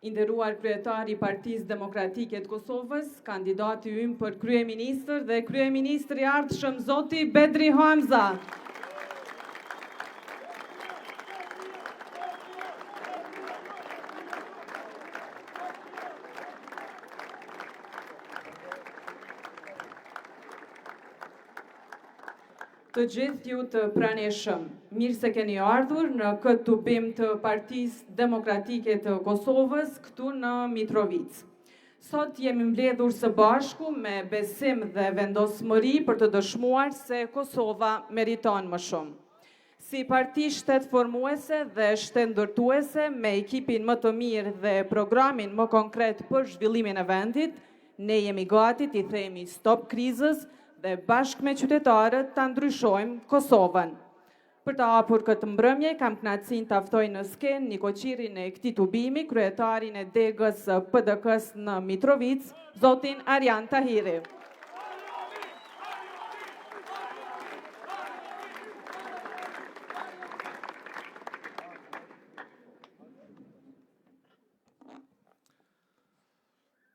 I nderuar kryetari i Partisë Demokratike të Kosovës, kandidati ymë për kryeministër dhe kryeministri i ardhshëm zoti Bedri Hamza. Të gjithë ju të pranishëm, mirë se keni ardhur në këtë tubim të Partisë Demokratike të Kosovës këtu në Mitrovic. Sot jemi mbledhur së bashku me besim dhe vendosmëri për të dëshmuar se Kosova meriton më shumë. Si parti shtetformuese dhe shtetndërtuese me ekipin më të mirë dhe programin më konkret për zhvillimin e vendit, ne jemi gati t'i themi stop krizës dhe bashkë me qytetarët ta ndryshojmë Kosovën. Për të hapur këtë mbrëmje, kam kënaqësinë ta ftoj në skenë nikoqirin e këtij tubimi, kryetarin e degës PDK-s në Mitrovic, zotin Arjan Tahiri.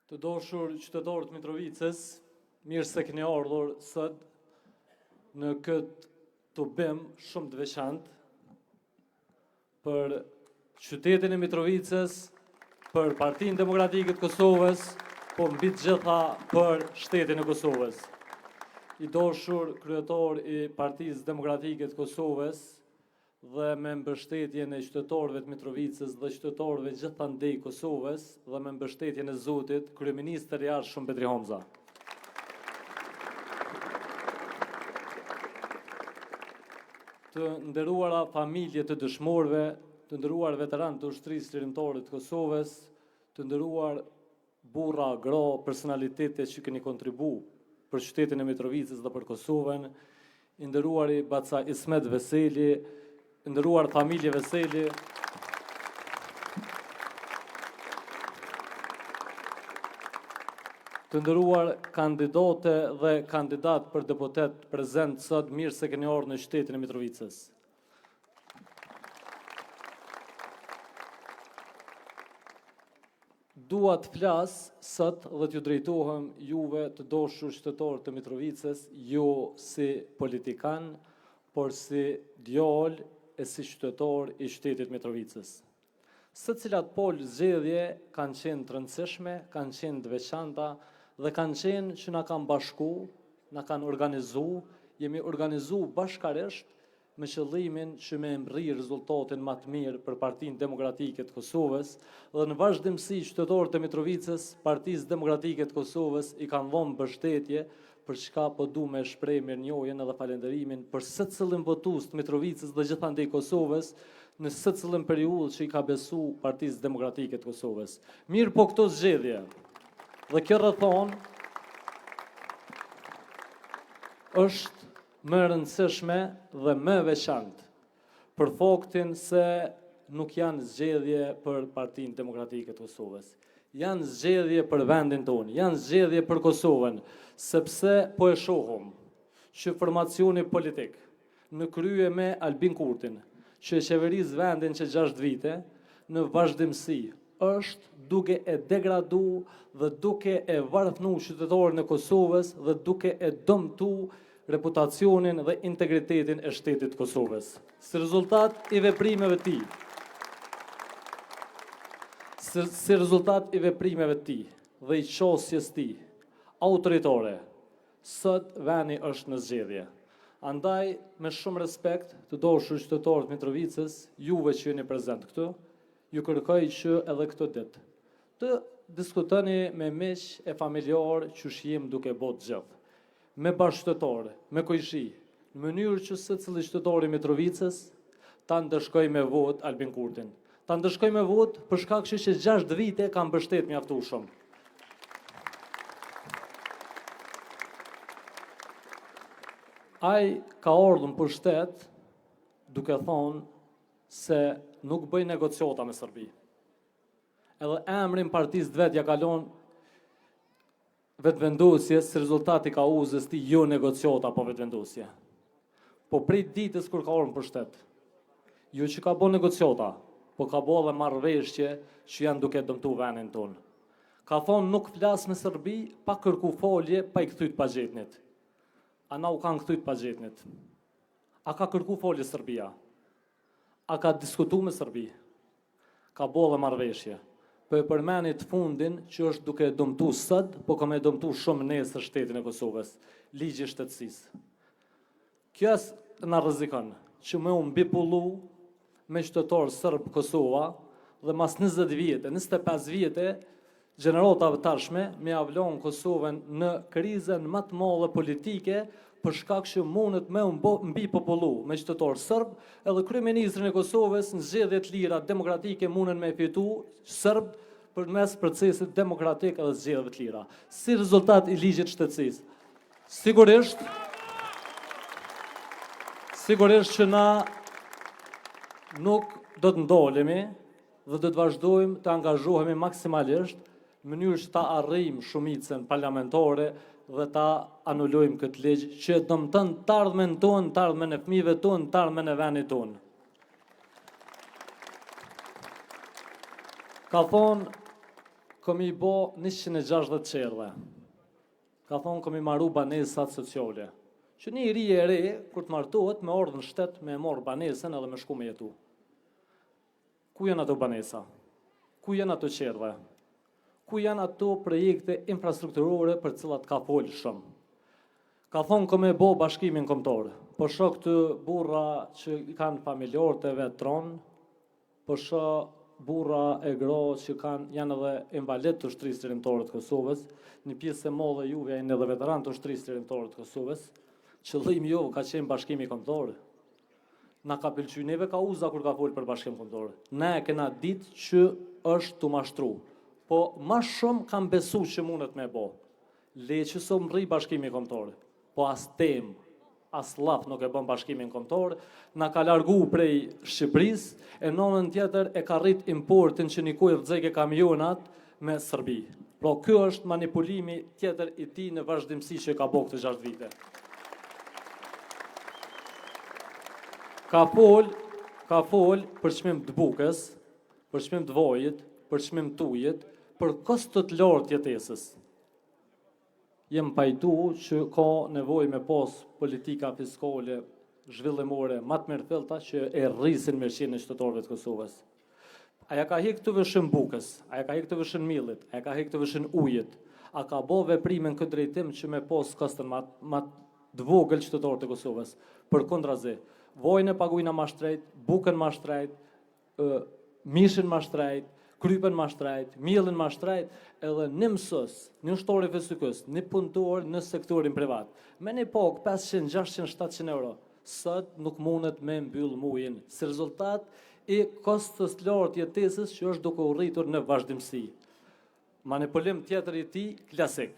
Të dashur qytetarët Mitrovicës, mirë se keni ardhur sot në këtë tubim shumë të veçantë për qytetin e Mitrovicës, për Partinë Demokratike të Kosovës, po mbi të gjitha për shtetin e Kosovës. I dashur kryetar i Partisë Demokratike të Kosovës dhe me mbështetjen e qytetarëve të Mitrovicës dhe qytetarëve gjithandej Kosovës dhe me mbështetjen e Zotit, kryeministri i ardhshëm Bedri Hamza. Të nderuara familje të dëshmorëve, të nderuar veteranë të ushtrisë lirimtare të Kosovës, të nderuar burra, gra, personalitete që keni kontribu për qytetin e Mitrovicës dhe për Kosovën, i nderuari Baca Ismet Veseli, i nderuar familje Veseli, të nderuar kandidate dhe kandidat për deputet prezent sot, mirë se keni ardhur në qytetin e Mitrovicës. Dua të flas sot dhe t'ju drejtohem juve të dashur qytetarë të Mitrovicës, jo si politikan, por si djalë e si qytetar i qytetit Mitrovicës. Secilat pol zgjedhje kanë qenë të rëndësishme, kanë qenë të veçanta, dhe kanë qenë që na kanë bashku, na kanë organizu, jemi organizu bashkarisht me qëllimin që me mri rezultatin më të mirë për Partinë Demokratike të Kosovës dhe në vazhdimsi qytetarët e Mitrovicës, Partisë Demokratike të Kosovës i kanë dhënë mbështetje për çka po du me shpreh mirënjohjen edhe falënderimin për secilin votues të Mitrovicës dhe gjithandej Kosovës në secilin periudhë që i ka besu Partisë Demokratike të Kosovës. Mirë po këto zgjedhje dhe kjo rrethon është më rëndësishme dhe më veçantë për faktin se nuk janë zgjedhje për Partinë Demokratike të Kosovës. Janë zgjedhje për vendin tonë, janë zgjedhje për Kosovën, sepse po e shohim që formacioni politik në krye me Albin Kurtin, që e qeveris vendin që 6 vite, në vazhdimsi është duke e degradu dhe duke e varfënu qytetarën e Kosovës dhe duke e dëmtu reputacionin dhe integritetin e shtetit Kosovës. Si rezultat i veprimeve ti, dhe i qasjes ti, autoritare, sot veni është në zgjedhje. Andaj, me shumë respekt të dashur qytetarët Mitrovicës, juve që jeni prezent këtu, ju kërkoj që edhe këtë ditë të diskutoni me miq e familjar që shijim duke botë gjithë, me bashkëqytetarë, me kojshi, në mënyrë që secili qytetar i Mitrovicës ta ndëshkoj me vot Albin Kurtin. Ta ndëshkoj me vot për shkak që 6 vite ka mbështet mjaftueshëm. Ai ka ardhur për shtet duke thonë se nuk bëj negociata me Serbi. Edhe emrin partisë vet ja kalon vetëvendosjes, si rezultati ka uzës ti jo negociata po vetëvendosje. Po prej ditës kur ka ardhur për shtet, jo që ka bën negociata, po ka bo dhe marrëveshje që janë duke dëmtu vendin tonë. Ka thonë nuk flas me Serbi pa kërku folje pa i kthyti Pagjetnit. A na u kanë kthyti Pagjetnit? A ka kërku folje Serbia? A ka diskutu me Serbi? Ka bo dhe marrëveshje. Po e përmenit fundin që është duke dëmtu sot, po ka me dëmtu shumë nesër shtetin e Kosovës, ligji i shtetësisë. Kjo na rrezikon që me u mbipullu me qytetarë Serb Kosova dhe mas 20 vjetë, 25 vjetë, gjeneratave tashme me avlon Kosovën në krizën më të madhe politike për shkak që mundet me mbi popullu me qytetarë Serb, edhe kryeministrin e Kosovës në zgjedhjet lira demokratike munden me fitu Serb përmes procesit demokratik edhe zgjedhjeve të lira. Si rezultat i ligjit shtetësisë. Sigurisht që na nuk do të ndolemi dhe do të vazhdojmë të angazhohemi maksimalisht në mënyrë që ta arrijmë shumicën parlamentare dhe ta anulojmë këtë ligj që dëmton të ardhmen tonë, të ardhmen e fëmijëve tonë, të ardhmen e vendit tonë. Ka thonë, komi bo 160 qerdhe. Ka thonë, komi maru banesat sociale. Që një ri e re, kur të martohet, me ardhën shtet, me morë banesën edhe me shku me jetu. Ku janë ato banesa? Ku janë ato qerdhe? Ku janë ato projekte infrastrukturore për cilat ka folë shumë? Ka thonë këme bo bashkimin kombëtar, po shoh këtë burra që kanë familjarët e vetron, po shoh burra e gra që janë edhe invalid të ushtrisë lirimtare të Kosovës, një pjesë e madhe juve janë edhe veteran të ushtrisë lirimtare të Kosovës, qëllimi jo ka qenë bashkimi kombëtar. Na ka pëlqy neve ka uza kur ka folë për bashkim kombëtar. Ne e kena ditë që është të mashtru. Po ma shumë kam besu që mundet me bo. Le që së më rri bashkimi kombëtar. Po as temë, as laf nuk e bën bashkimin kombëtar, na ka largu prej Shqipërisë, e nënën tjetër e ka rrit importin që nikoj rrezike kamionat me Serbi. Pra kjo është manipulimi tjetër i tij në vazhdimsi që ka bërë këtë 6 vite. Ka fol për çmim të bukës, për çmim të vojit, për çmim të ujit, për kostot lartë jetesës. Jem pajtu që ka nevojë me pas politika fiskale zhvillimore më të mirëfillta që e rrisin mirëqenien e qytetarëve të Kosovës. Aja ka hek të vëshën bukës, aja ka hek të vëshën millit, aja ka hek të vëshën ujit, a ka bo veprime në këtë drejtim që me pas kostën më të vogël qytetarët e Kosovës. Për kundrazi, vojnë e paguajna më shtrejt, bukën më shtrejt, mishin më shtrejt, krypen më shtrejt, mielin më shtrejt, edhe një mësus, një ushtari fizikës, një punëtor në sektorin privat. Me një pagë 500, 600, 700 euro, sot nuk mundet me mbyll muajin, si rezultat i kostës lartë jetesës që është duke u rritur në vazhdimsi. Manipulim tjetër i tij klasik.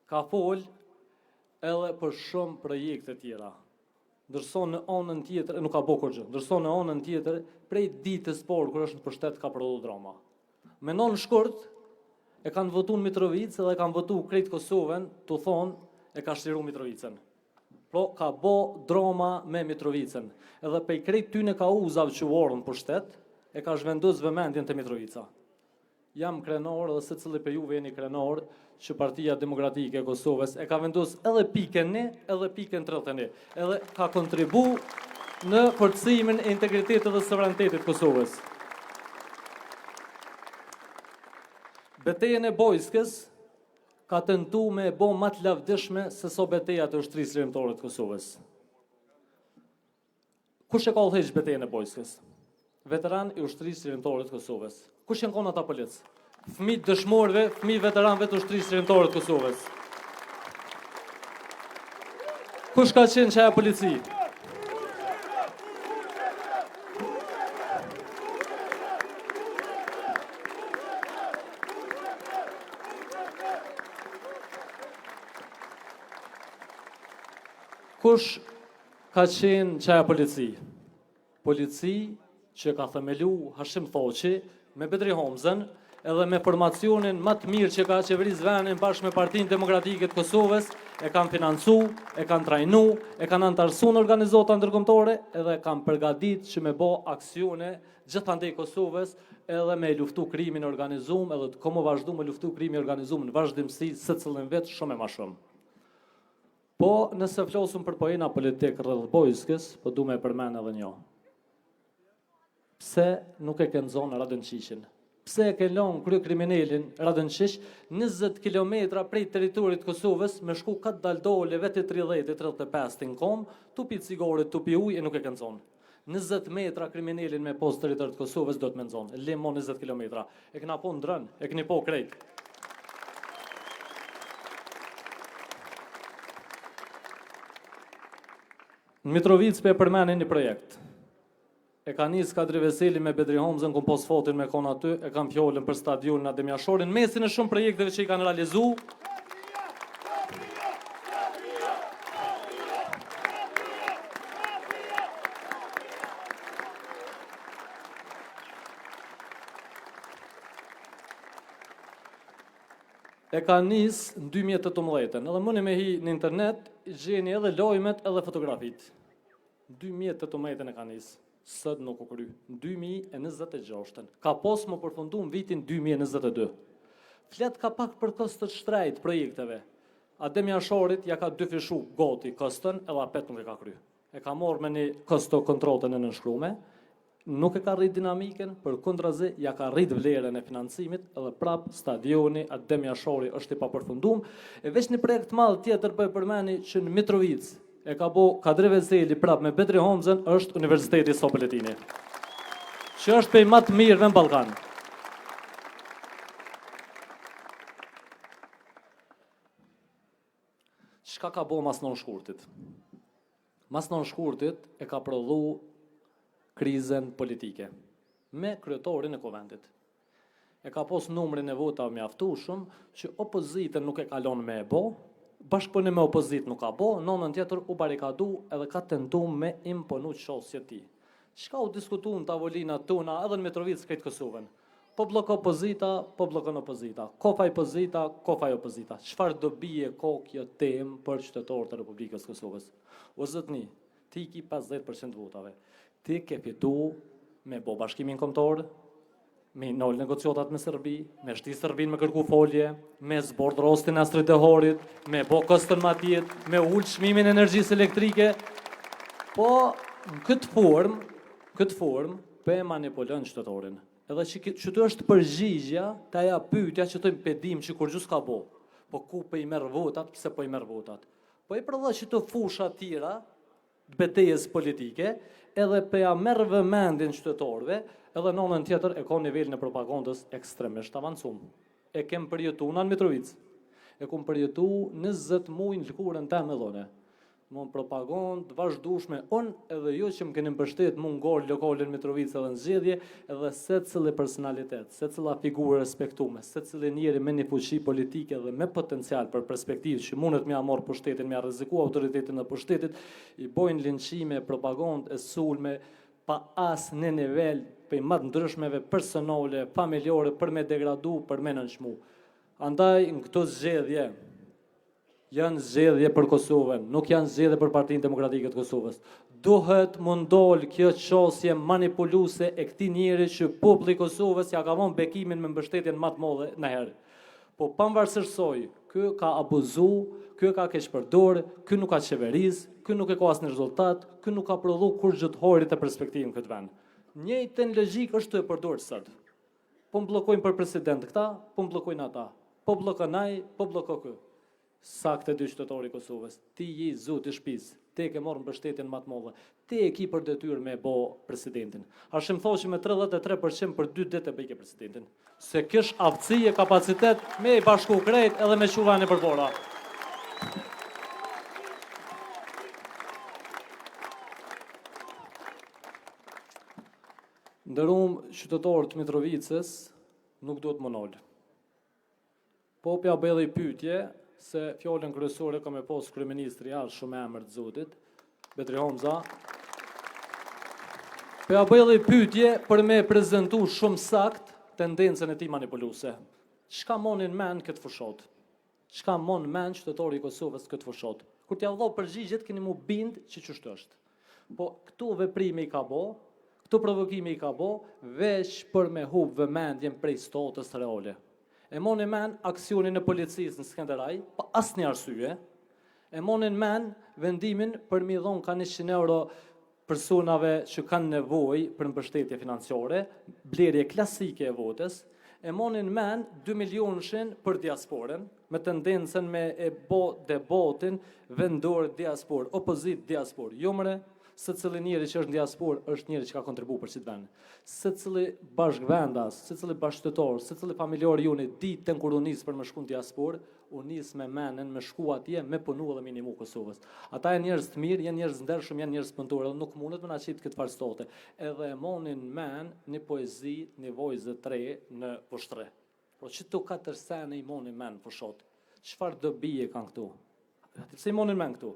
Ka fol edhe për shumë projekte tjera. Ndërsa në anën tjetër, nuk ka bo kur gjë, ndërsa në anën tjetër, prej ditës parë kur është në pushtet ka prodhu drama. Me në shkurt, e kanë votu në Mitrovicë edhe kanë votu krejt Kosovën, të thonë e ka shliru Mitrovicën. Pro, ka bo drama me Mitrovicën. Edhe pej krejt ty në ka uzav që vorën në pushtet, e ka zhvendos vëmendjen të Mitrovica. Jam krenar edhe se cili për juve jeni krenar që Partia Demokratike e Kosovës e ka vendos edhe pikën 1 edhe pikën 31, edhe ka kontribu në forcimin e integritetit dhe sovranitetit të Kosovës. Betejën e Bojskës ka tentu me e bo më të lavdishme se so beteja të ushtrisë lirimtare të Kosovës. Kush e ka udhëheq betejën e Bojskës? Veteran i ushtrisë lirimtare të Kosovës. Kush janë konë ata policë? Fëmijë dëshmorëve, fëmijë veteranëve të ushtrisë lirimtare të Kosovës. Kush ka qenë çaja polici? Kush ka qenë çaja polici? Polici që ka themelu Hashim Thoqi me Bedri Homzën edhe me formacionin më të mirë që ka qeverisë vendin bashkë me Partinë Demokratike të Kosovës, e kanë financu, e kanë trajnu, e kanë antarësu në organizata ndërkombëtare, edhe kanë përgatitur që me bë aksione gjithandej Kosovës, edhe me luftu krimin organizum, edhe të komo vazhdu me luftu krimin organizum në vazhdimsi secilin vetë shumë e ma shumë. Po, nëse flosëm për pojena politikë rreth Bojskës, po du me përmend edhe një. Pse nuk e kanë zonë Radënqishin? Pse e kanë lënë kryekriminalin Radënqish 20 kilometra prej territorit të Kosovës me shku kat dal dole vetë 30-35 tin kom, tupi cigare, tupi ujë e nuk e kanë zonë. 20 metra kriminalin me post territorit të Kosovës do të menzon. Lemo 20 kilometra. E këna po ndrën, e këni po krejt. Në Mitrovic për përmenin një projekt. E ka njës Kadri Veseli me Bedri Homzën, kom pos fotin me kona aty, e kam fjollën për stadionin Adem Jashorin, mesin e shumë projekteve që i kanë realizu. E ka njës në 2018, edhe mëni me hi në internet, gjeni edhe lojmet edhe fotografit. 2018 e ka njës, sët nuk u kry, në 2026. Ka pos më përfundu në vitin 2022. Flet ka pak për kostët shtrejt projekteve. Adem Jashorit ja ka dyfishu goti kostën, edhe apet nuk e ka kry. E ka morë me një kosto kontrolën e nënshkrume, nuk e ka rrit dinamiken, për kundrazi ja ka rrit vlerën e financimit, edhe prap stadioni Adem Jashori është i papërfundum. E veç një projekt madh tjetër për përmeni që në Mitrovic e ka bo Kadri Veseli prap me Bedri Homzën është Universiteti Sopoletini, që është pej më të mirëve në Ballkan. Çka ka bo Masnon Shkurtit? Masnon Shkurtit e ka prodhu krizën politike me kryetorin e Kuvendit. E ka pos numrin e votave mjaftueshëm që opozitën nuk e kalon me e bo, bashkëpunim me opozit nuk ka bo, nonën tjetër u barikadu edhe ka tentu me imponu qosje ti. Çka u diskutu në tavolinat tona edhe në Mitrovic këtë Kosovën? Po bloko opozita, po blokon opozita. Kofaj opozita, kofaj opozita. Çfarë do bie kjo temë për qytetarët e Republikës Kosovës? O zotni, ti ki 50% votave. Ti ke fitu me bo bashkimin kombëtar, me nol negociatat me Serbi, me shti Serbin me kërku folje, me zbord rostin Astrid Dehorit, me bo kostën matjet, me ullë çmimin e energjisë elektrike. Po, në këtë formë, pe manipulon qytetorin. Edhe që të është përgjigja, të aja pyetja që të impedim që kur gjus ka bo. Po ku pe i merë votat, pse po i merë votat? Po i përdha që të fusha tira, betejës politike, edhe pe ja merë vëmendin qytetarëve, edhe nënën tjetër e ka nivelin e propagandës ekstremisht avancum. E kem përjetu në Mitrovic. E kum përjetu 20 muaj në lëkurën ta me dhone. Mon propagandë vazhdueshme, unë edhe ju që më keni mbështet mu ngor lokalin Mitrovic edhe në zgjedhje, edhe secili personalitet, secila figurë respektume, secili njeri me një fuqi politike dhe me potencial për perspektivë që mundet me marr pushtetin, me rreziku autoritetin e pushtetit, i bojnë linçime, propagandë e sulme pa as në nivel për më të ndryshmeve personale, familjare për me degradu, për me nënçmu. Andaj në këto zgjedhje janë zgjedhje për Kosovën, nuk janë zgjedhje për Partinë Demokratike të Kosovës. Duhet mundol kjo qosje manipuluese e këtij njeri që populli i Kosovës ja ka vënë bekimin me mbështetjen më të madhe në herë. Po pavarësisht soi, ky ka abuzu, ky ka keqpërdor, ky nuk ka qeveris, ky nuk e ka asnjë rezultat, ky nuk ka prodhu kur gjëtëhorit e perspektivën këtë vend. Njëjtën logjik është të e përdorë sot. Po mblokojnë për president këta, po mblokojnë ata. Po blokon ai, po bloko ky. Saktë dy qytetarë i Kosovës, ti je zoti i shtëpisë, ti ke marrë mbështetjen më të madhe, ti e ki për detyrë me bo presidentin. Ashtu më thoshi me 33% për 2 ditë e bëjke presidentin. Se kish aftësi e kapacitet me i bashku krejt edhe me quvani për bora. Ndërum qytetarët të Mitrovicës nuk do të më nolë. Po pja bëdhe i pyetje, se fjallën kryesore ka me posë kryeministri shumë emër të zotit, Bedri Homza. Pja bëdhe i pyetje për me prezentu shumë sakt tendencën e tij manipuluese. Çka monin mend këtë fushot? Çka mon mend qytetori i Kosovës këtë fushot? Kur t'ja vë përgjigjet keni mu bind që ç'është është. Po këtu veprimi i ka bo, këtu provokimi i ka bo, veç për me hub vëmendjen prej stotës reale. E monin mend aksionin e policisë në Skënderaj, pa asnjë arsye. E monin mend vendimin për mi dhon ka 100 euro personave që kanë nevojë për mbështetje financiare, blerje klasike e votës. E monin mend 2 milionëshin për diasporën, me tendencën me e bo debatin vendor diaspor, opozit diaspor. Jo mëre, se cili njeri që është në diaspor është njeri që ka kontribu për qitë vend. Se cili bashkëvendas, se cili bashkëtetor, se cili familjar juni ditën kur unis për me shku në diaspor, unis me menen, me shku atje, me punu dhe minimu Kosovës. Ata e njerëz të mirë, janë njerëz ndershëm, janë njerëz punëtor, edhe nuk mundet me na qitë këtë farë stote. Edhe e monin men një poezi, një vojzë tre në pushtre. Pro që të 4 sene i monin men pushot. Çfarë do bie kanë këtu? Pse i monin men këtu?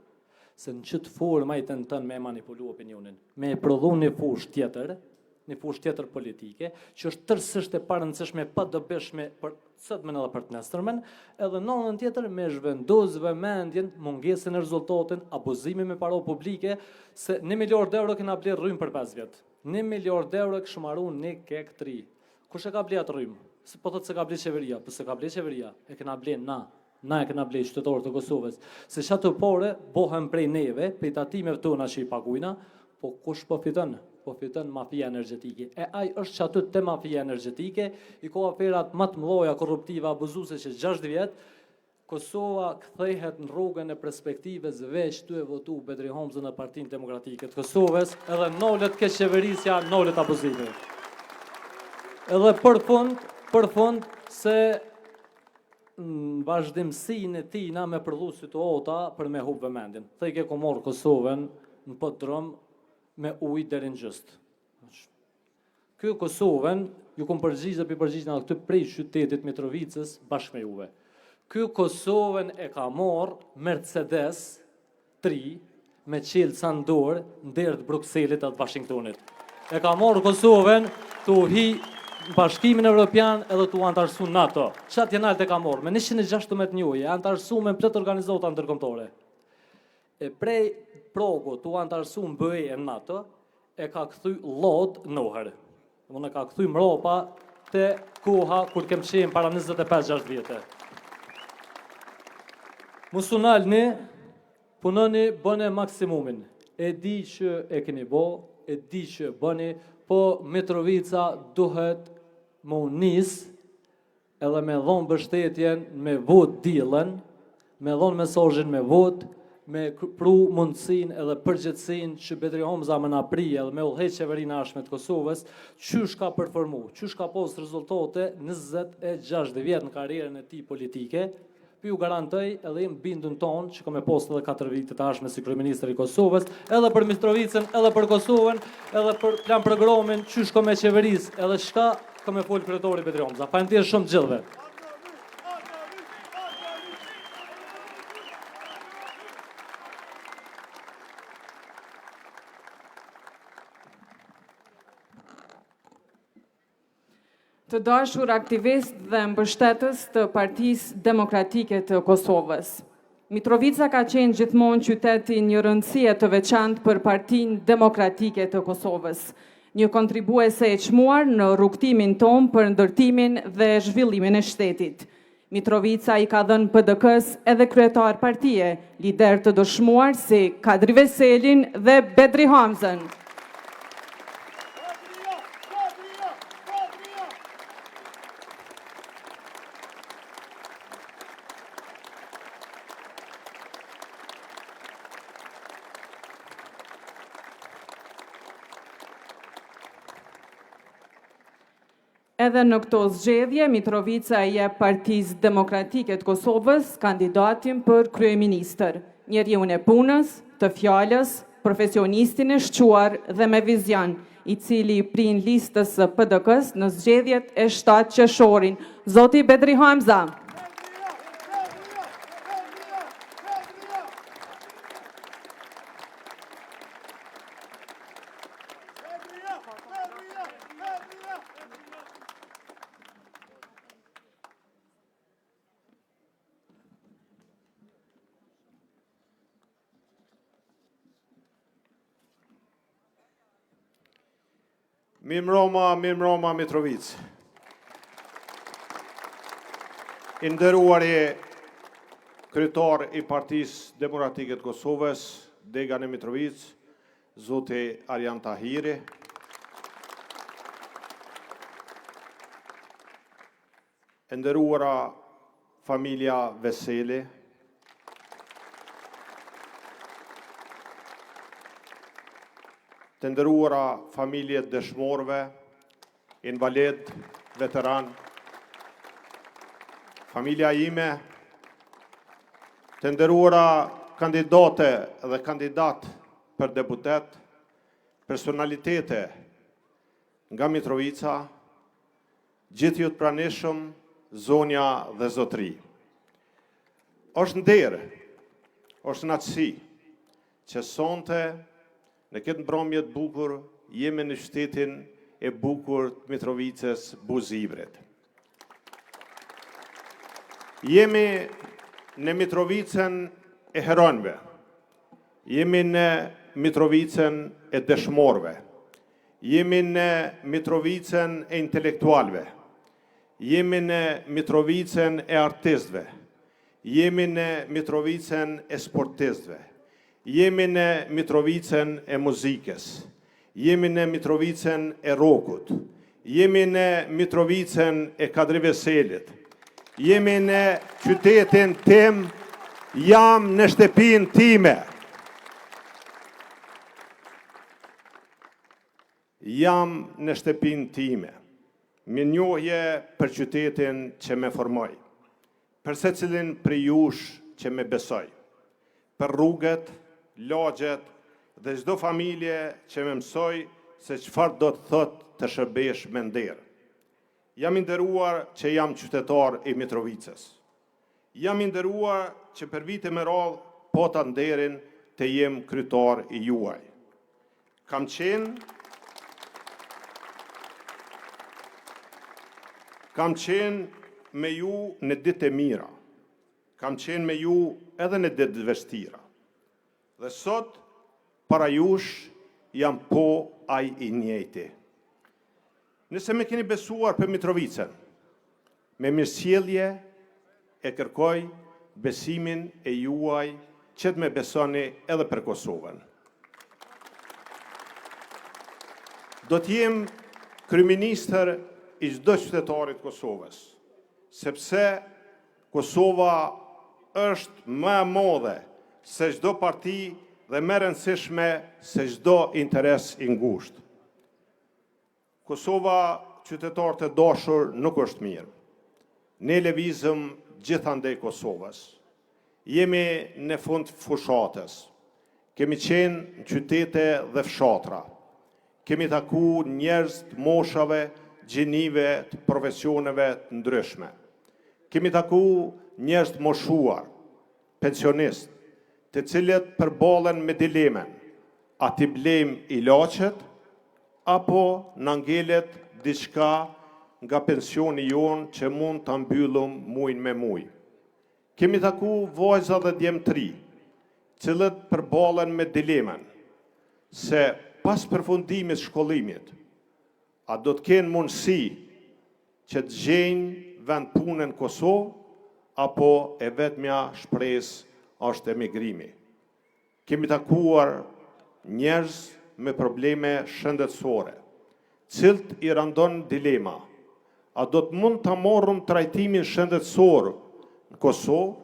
Se në qëtë forma i tentën me manipulu opinionin, me e prodhu një fushë tjetër politike, që është tërësisht e parëndësishme, pa dobishme për sotmen edhe për të nesërmen, edhe në anën tjetër me zhvendos vëmendjen, mungesën e rezultatin, abuzimi me paro publike, se 1 miliard euro kena ble rrymë për 5 vjetë. 1 miliard euro kështu marru një kek 3. Kush e ka ble atë rrymë? Po thotë se ka ble qeveria, po se ka ble qeveria, e kena ble na e kena ble qytetarët të Kosovës. Se shatë pore, bohem prej neve, prej tatimeve tona që i pagujna, po kush po fiton? Po fiton mafia energjetike. E aj është që aty të mafia energjetike, i ko aferat më të mëdha korruptive abuzuse që 6 vjetë, Kosova kthehet në rrugën e perspektivës veç tu e votu Bedri Hamzën në Partinë Demokratike të Kosovës, edhe nolet ke qeverisja, nolet abuzime. Edhe për fund, se në vazhdimsinë e tina me prodhu situata për me hub vëmendjen. Thej ke morë Kosovën në podrom me ujë deri në gjëst. Kjo Kosovën, ju kom përgjigje për përgjigje në këtë prej qytetit Mitrovicës bashkë me juve. Kjo Kosovën e ka morë Mercedes 3 me qelë sandor në derë të Brukselit atë Washingtonit. E ka morë Kosovën të hi në Bashkimin Evropian edhe të antarësu NATO. Qatë jenalët e ka morë, me 116 njohje, antarësu me plët organizata ndërkombëtare. E prej Progo të antarësu në BE e NATO, e ka këthy lod nëherë. Unë e ka këthy mropa të koha kur kem qenë para 25-6 vjetë. Musunalni, punoni, bëne maksimumin. E di që e keni bo, e di që bëni, po Mitrovica duhet më unis edhe me dhonë mbështetjen me vot dilën, me dhonë mesazhin me vot, me pru mundësin edhe përgjithsin që Bedri Hamza më na pri edhe me udhëheq qeverinë ashme të Kosovës, qysh ka performu, qysh ka pos rezultate 26 vjetë në karierën e tij politike. Ju garantoj edhe im bindun tonë që kam e post edhe 4 vite të ashme si kryeministër i Kosovës, edhe për Mitrovicën, edhe për Kosovën, edhe për plan programin, qysh kam e qeveris, edhe shka kam e folë kryetori Bedri Hamza. Faleminderit shumë gjithëve. Të dashur aktivist dhe mbështetës të Partisë Demokratike të Kosovës. Mitrovica ka qenë gjithmonë qyteti një rëndësie të veçantë për Partinë Demokratike të Kosovës, një kontribuese e çmuar në rrugtimin tonë për ndërtimin dhe zhvillimin e shtetit. Mitrovica i ka dhënë PDK-s edhe kryetar partie, lider të dëshmuar si Kadri Veselin dhe Bedri Hamzën. Edhe në këto zgjedhje, Mitrovica i jep Partisë Demokratike të Kosovës kandidatin për kryeministër, njeriun e punës, të fjalës, profesionistin e shquar dhe me vizion, i cili prin listës së PDK-s në zgjedhjet e 7 qershorin. Zoti Bedri Hamza. Mirëmbrëma Mitrovic. I nderuari kryetar I Partisë Demokratike të Kosovës, Degani Mitrovic, zoti Arjan Tahiri, e nderuara familja Veseli, të nderuara familjet dëshmorëve, invalid, veteran, familja ime, të nderuara kandidate dhe kandidat për deputet, personalitete nga Mitrovica, gjithë ju të pranishëm, zonja dhe zotëri. Është nder, është kënaqësi që sonte në këtë mbrëmje të bukur jemi në qytetin e bukur të Mitrovicës Buzivret. Jemi në Mitrovicën e heronëve, jemi në Mitrovicën e dëshmorëve, jemi në Mitrovicën e intelektualëve, jemi në Mitrovicën e artistëve, jemi në Mitrovicën e sportistëve, jemi në Mitrovicën e muzikës, jemi në Mitrovicën e rokut, jemi në Mitrovicën e Kadri Veselit, jemi në qytetin tim, jam në shtëpinë time. Jam në shtëpinë time. Mirënjohje për qytetin që me formoj, për secilin prej jush që me besoj, për rrugët, lagjet dhe çdo familje që më mësoj se çfarë do të thotë të shërbesh me nder. Jam I nderuar që jam qytetar I Mitrovicës. Jam I nderuar që për vite me radhë po ta nderin të jem kryetar I juaj. Kam qenë me ju në ditë e mira. Kam qenë me ju edhe në ditë të vështira. Dhe sot, para jush, jam po ai I njëjti. Nëse me keni besuar për Mitrovicën, me mirësjellje e kërkoj besimin e juaj që të me besoni edhe për Kosovën. Do t'jem kryeministër I çdo qytetarit Kosovës, sepse Kosova është më e madhe se çdo parti dhe më e rëndësishme se çdo interes I ngushtë. Kosova, qytetarët e dashur, nuk është mirë. Ne lëvizëm gjithandej Kosovës. Jemi në fund fushatës. Kemi qenë në qytete dhe fshatra. Kemi taku njerëz të moshave, gjinive, të profesioneve të ndryshme. Kemi taku njerëz të moshuar, pensionistë, të cilët përballen me dilemen, a t'i blejmë ilaçet, apo na ngelet diçka nga pensioni jonë që mund ta mbyllëm muajin me muaj. Kemi taku vajza dhe djemtri, cilët përballen me dilemen, se pas përfundimit shkollimit, a do të kenë mundësi që të gjejnë vend pune në Kosovë, apo e vetmja shpresë është emigrimi. Kemi takuar njerëz me probleme shëndetësore, cilët I randon dilema, a do të mund të marrëm trajtimin shëndetësor në Kosovë,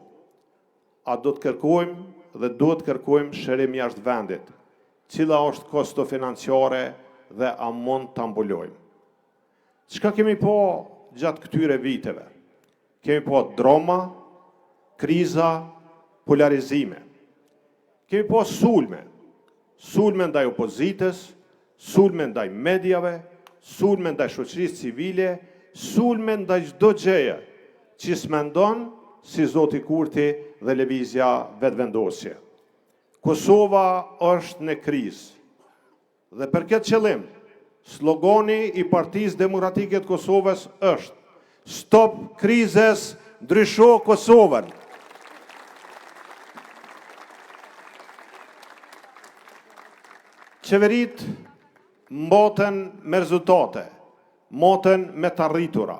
a do të kërkojmë dhe duhet të kërkojmë shërim jashtë vendit, cila është kosto financiare dhe a mund të mbulojmë. Çka kemi po gjatë këtyre viteve? Kemi po drama, kriza, polarizime. Kemi po sulme ndaj opozitës, sulme ndaj medjave, sulme ndaj shoqërisë civile, sulme ndaj çdo gjëje që s'mendon si Zoti Kurti dhe lëvizja vetëvendosje. Kosova është në krizë. Dhe për këtë qëllim, slogani I Partisë Demokratike të Kosovës është: Stop krizës, ndrysho Kosovën. Qeverit mboten me rezultate, mboten me të arritura.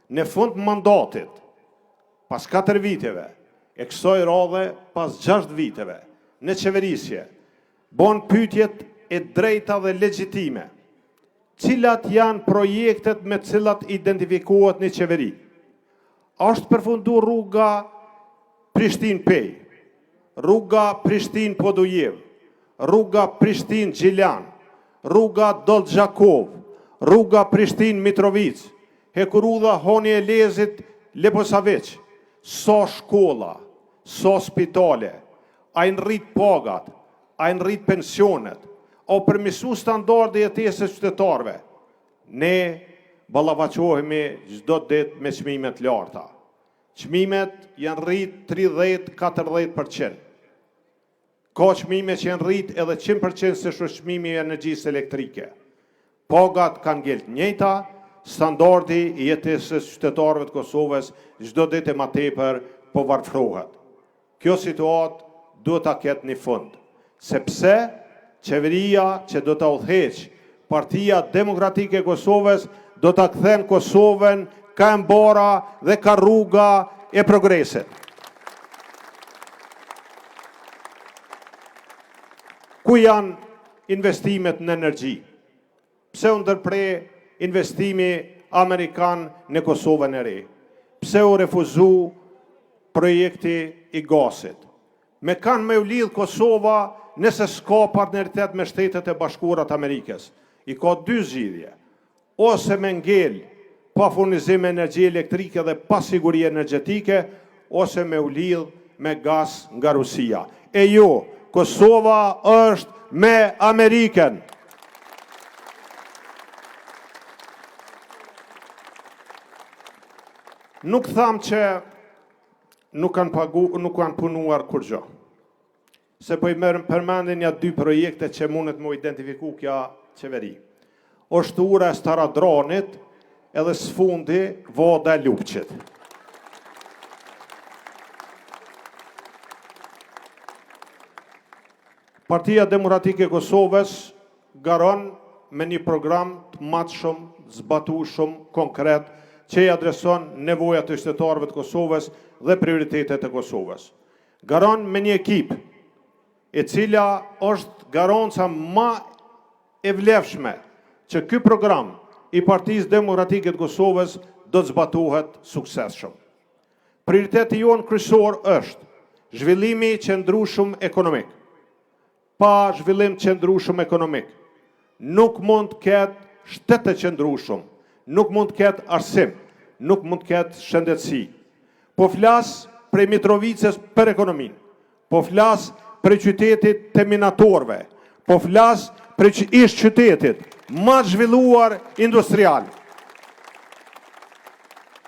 Në fund mandatit, pas 4 viteve, e kësaj radhe pas 6 viteve, në qeverisje, bon pyetjet e drejta dhe legjitime, cilat janë projektet me cilat identifikohet një qeveri. Është përfundu rruga Prishtin-Pej, rruga Prishtin-Podujev, rruga Prishtin-Gjilan, rruga Dolxhakov, rruga Prishtin-Mitrovic, hekurudha Honi e Lezit Leposaveq, sa shkolla, sa spitale, a i nërrit pagat, a i nërrit pensionet, o përmisu standarde jetese qytetarve, ne ballafaqohemi çdo ditë me çmimet larta. Çmimet janë rrit 30-40%. Ka çmime që janë rrit edhe 100% se çmimi i energjisë elektrike. Pagat kanë ngelt njëjta, standardi i jetesës qytetarëve të Kosovës çdo ditë më tepër po varfrohet. Kjo situatë duhet ta ketë një fund, sepse qeveria që do ta udhëheq Partia Demokratike e Kosovës do ta kthen Kosovën ka e mbara dhe ka rruga e progresit. Ku janë investimet në energji? Pse u ndërprej investimi amerikan në Kosovën e re? Pse u refuzu projekti i gasit? Me kanë me u lidh Kosova nëse s'ka partneritet me Shtetet e Bashkuara të Amerikës. I ka 2 zgjidhje. Ose me ngel pa furnizim energji elektrike dhe pa siguri energjetike, ose me u lidh me gaz nga Rusia. E jo, Kosova është me Amerikën. Nuk tham që nuk kanë punuar kur gjë. Se po i përmendin ja 2 projekte që mundet më identifiku kja qeveri. Është ura e Staradronit edhe sfundi voda e Lupqit. Partia Demokratike e Kosovës garon me një program të matshëm, zbatueshëm, konkret, që i adreson nevojat e qytetarëve të Kosovës dhe prioritetet e Kosovës. Garon me një ekip e cila është garanca më e vlefshme që ky program i Partisë Demokratike të Kosovës do të zbatohet suksesshëm. Prioriteti jonë kryesor është zhvillimi i qëndrueshëm ekonomik. Pa zhvillim qëndrueshëm ekonomik, nuk mund të ketë shtet të qëndrueshëm, nuk mund të ketë arsim, nuk mund të ketë shëndetësi. Po flas prej Mitrovicës për ekonominë, po flas për qytetit të minatorëve, po flas për ish qytetit më të zhvilluar industrial.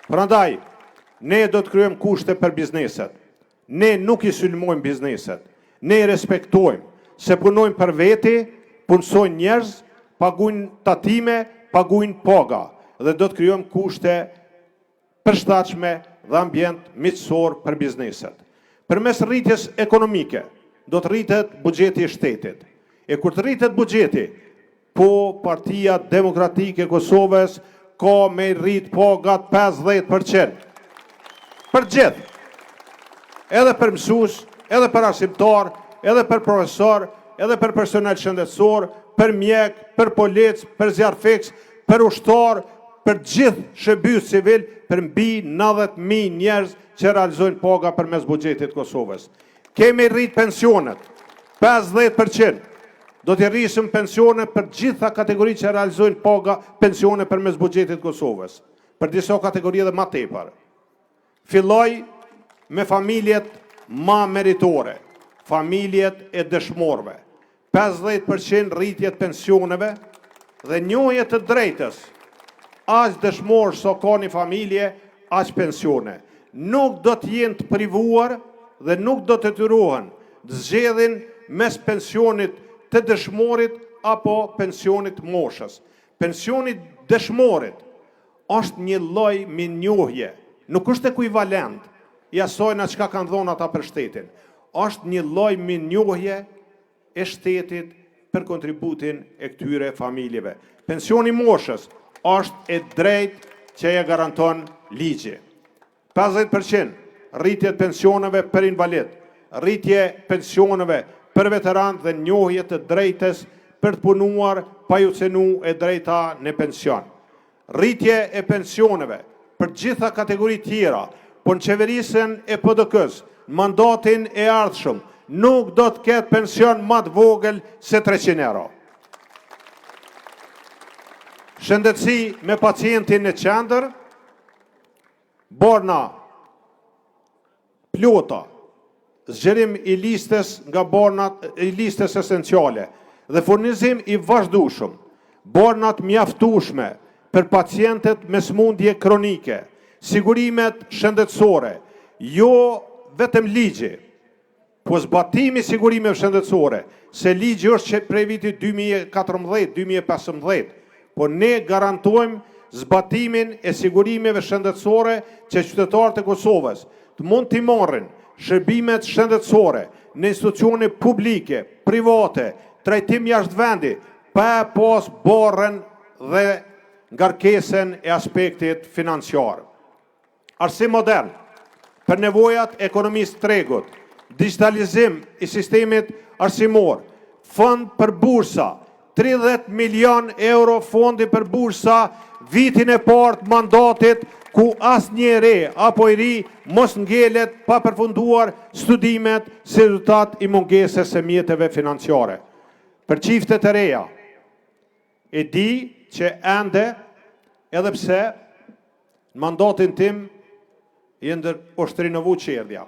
Prandaj, ne do të kryejmë kushte për bizneset. Ne nuk i sulmojmë bizneset. Ne i respektojmë, se punojnë për veti, punësojnë njerëz, paguajnë tatime, paguajnë paga dhe do të kryejmë kushte përshtatshme dhe ambient miqësor për bizneset. Përmes rritjes ekonomike, do të rritet buxheti i shtetit. E kur të rritet buxheti, po Partia Demokratike e Kosovës ka me rrit pagat 50%. Për gjithë. Edhe për mësues, edhe për arsimtar, edhe për profesor, edhe për personel shëndetësor, për mjek, për polic, për zjarfiks, për ushtar, për gjithë shërbys civil, për mbi 90.000 njerëz që realizojnë paga përmes buxhetit Kosovës. Kemi rrit pensionet, 50%. Do të rrisim pensionet për gjitha kategori që realizojnë paga pensione përmes buxhetit Kosovës. Për disa kategori edhe më tepër. Filloj me familjet më meritore, familjet e dëshmorëve. 50% rritje të pensioneve dhe njohje të drejtës. Aq dëshmorë sa ka një familje, aq pensione. Nuk do të jenë të privuar dhe nuk do të detyrohen të zgjedhin mes pensionit të dëshmorit apo pensionit moshës. Pensionit dëshmorit është një lloj mirënjohje, nuk është ekuivalent i asaj na çka kanë dhënë ata për shtetin. Është një lloj mirënjohje e shtetit për kontributin e këtyre familjeve. Pensioni moshës është e drejtë që e garanton ligji. 50% rritje pensioneve për invalid, rritje pensioneve për veteran dhe njohje të drejtës për të punuar pa ju cenu e drejta në pension. Rritje e pensioneve për gjitha kategori tjera, por në qeverisën e PDK-s, mandatin e ardhshëm, nuk do të ketë pension më të vogël se 300 euro. Shëndetësi me pacientin në qendër, borna plota, zgjerim i listës nga bornat i listës esenciale dhe furnizim i vazhdueshëm, bornat mjaftueshme për pacientët me smundje kronike, sigurimet shëndetësore, jo vetëm ligji, po zbatimi sigurimeve shëndetësore, se ligji është që prej vitit 2014-2015, po ne garantojmë zbatimin e sigurimeve shëndetësore që qytetarët e Kosovës të mund t'i marrin shërbimet shëndetësore në institucione publike, private, trajtim jashtë vendi, pa pas borën dhe ngarkesën e aspektit financiar. Arsim modern për nevojat e ekonomisë tregut, digitalizim i sistemit arsimor, fond për bursa, 30 milion euro fondi për bursa vitin e parë të mandatit ku as një re apo i ri mos ngelet pa përfunduar studimet si rezultat i mungesës së mjeteve financiare. Për çiftet e reja, e di që ende, edhe pse në mandatin tim është rinovu qerdhja,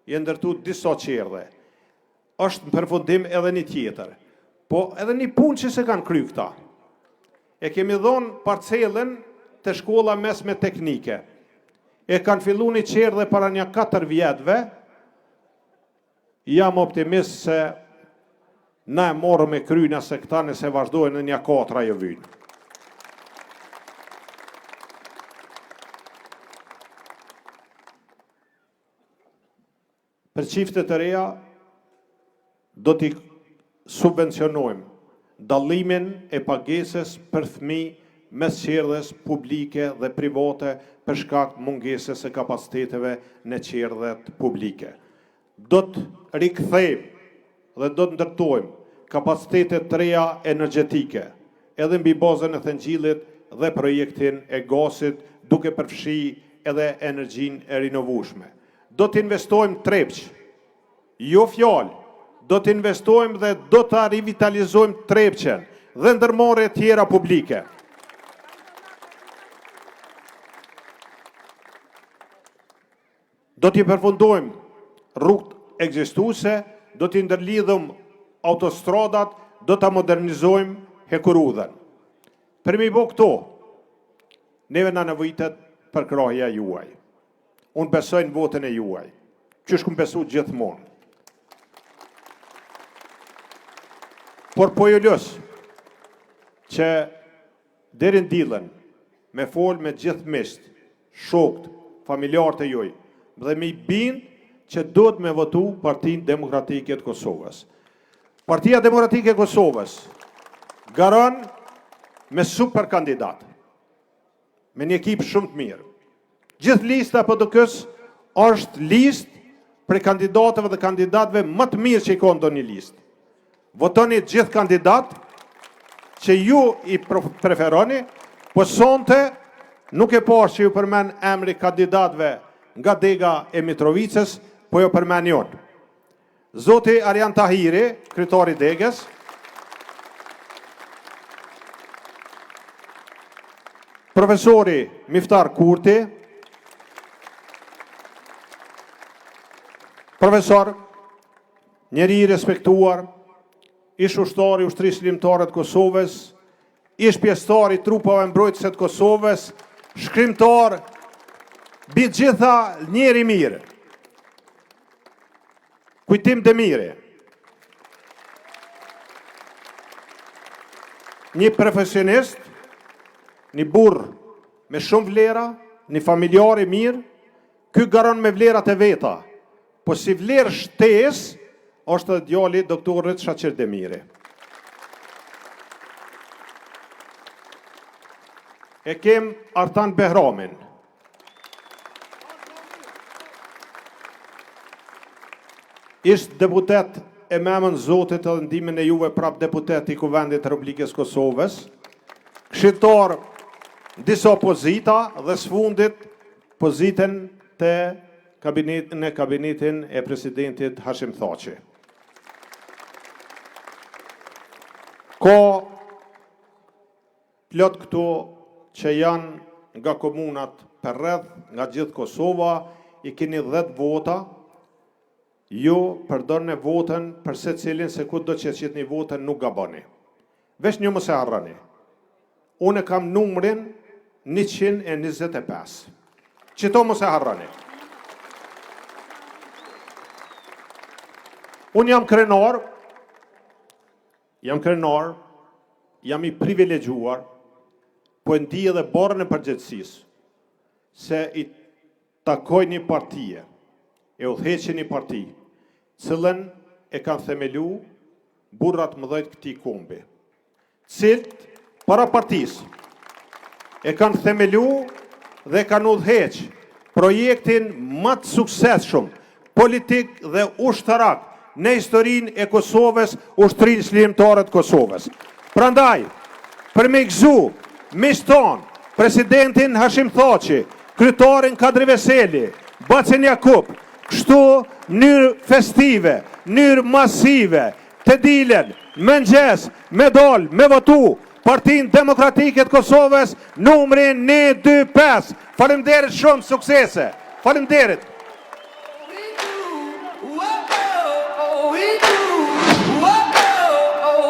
jenë ndërtu disa qerdhe, është në përfundim edhe një tjetër. Po edhe një punë që se kanë kry këta. E kemi dhonë parcelën të shkolla mesme teknike. E kanë fillu një qerdhe para një 4 vjetëve. Jam optimist se na e morëm e kryna se këta nëse vazhdojnë në një 4 jo vynë. Për çiftet e reja, do t'i subvencionojmë dallimin e pagesës për fëmijë mes qerdhes publike dhe private për shkak të mungesës së kapaciteteve në qerdhet publike. Do të rikthejmë dhe do të ndërtojmë kapacitete të reja energjetike, edhe mbi bazën e Thëngjillit dhe projektin e gasit, duke përfshi edhe energjinë e rinovueshme. Do të investojmë trepç, jo fjalë, do të investojmë dhe do të rivitalizojmë trepçen dhe ndërmarrje tjera publike. Do t'i përfundojmë rrugët ekzistuese, do t'i ndërlidhëm autostradat, do t'a modernizojmë hekurudhen. Për mi bo këto, neve na nevojitet për krahja juaj. Unë besoj në votën e juaj, që shkum besu gjithmonë. Por po ju lësë që deri në dilën me folë me gjithë misht, shokët, familjarët e juaj, dhe me i bindë që do të me votu Partinë Demokratike të Kosovës. Partia Demokratike e Kosovës garon me super kandidat, me një ekip shumë të mirë. Gjithë lista PDK-s është listë për kandidatëve dhe kandidatëve më të mirë që i ka ndonjë listë. Votoni gjithë kandidat që ju i preferoni, po sonte nuk e parë që ju përmen emri kandidatëve nga Dega e Mitrovicës, po ju përmen jonë. Zoti Arjan Tahiri, kryetari Degës, profesori Miftar Kurti, profesor, njeri i respektuar, ish ushtari ushtrisë ligjore të Kosovës, ish pjesëtar i trupave mbrojtëse të Kosovës, shkrimtar, mbi gjitha njeri mirë. Kujtim Demiri. Një profesionist, një burr me shumë vlera, një familjar i mirë, ky garon me vlerat e veta, po si vlerë shtesë është djali doktorit Shaqir Demiri. e kem Artan Behramin. Ishtë deputet e memën Zotit edhe ndimin e juve prap deputet i Kuvendit të Republikës Kosovës, këshilltar disa pozita dhe sfundit pozitën në kabinetin e presidentit Hashim Thaçi. Ka plot këtu që janë nga komunat përreth, nga gjithë Kosova, i keni 10 vota, ju përdorni votën për secilin se ku do që qitni votën nuk gaboni. Vesh një mos e harroni. Unë kam numrin 125. Qito mos e harroni. Unë jam krenar, jam i privilegjuar, po e ndi edhe borën e përgjithësisë, se i takoj një partije, e udhëheqi një parti, cilën e kanë themelu burrat mëdhejt këtij kombi, cilët para partisë e kanë themelu dhe kanë udhëheq projektin më të suksesshëm politik dhe ushtarak në historinë e Kosovës, ushtrinë çlirimtare të Kosovës. Prandaj, për me gëzu miqton presidentin Hashim Thaçi, kryetarin Kadri Veseli, Bacen Jakub, kështu mënyrë festive, mënyrë masive, të dilen, mëngjes, me dol, me votu, Partinë Demokratike të Kosovës, numrin 125. Faleminderit shumë, suksese. Faleminderit. We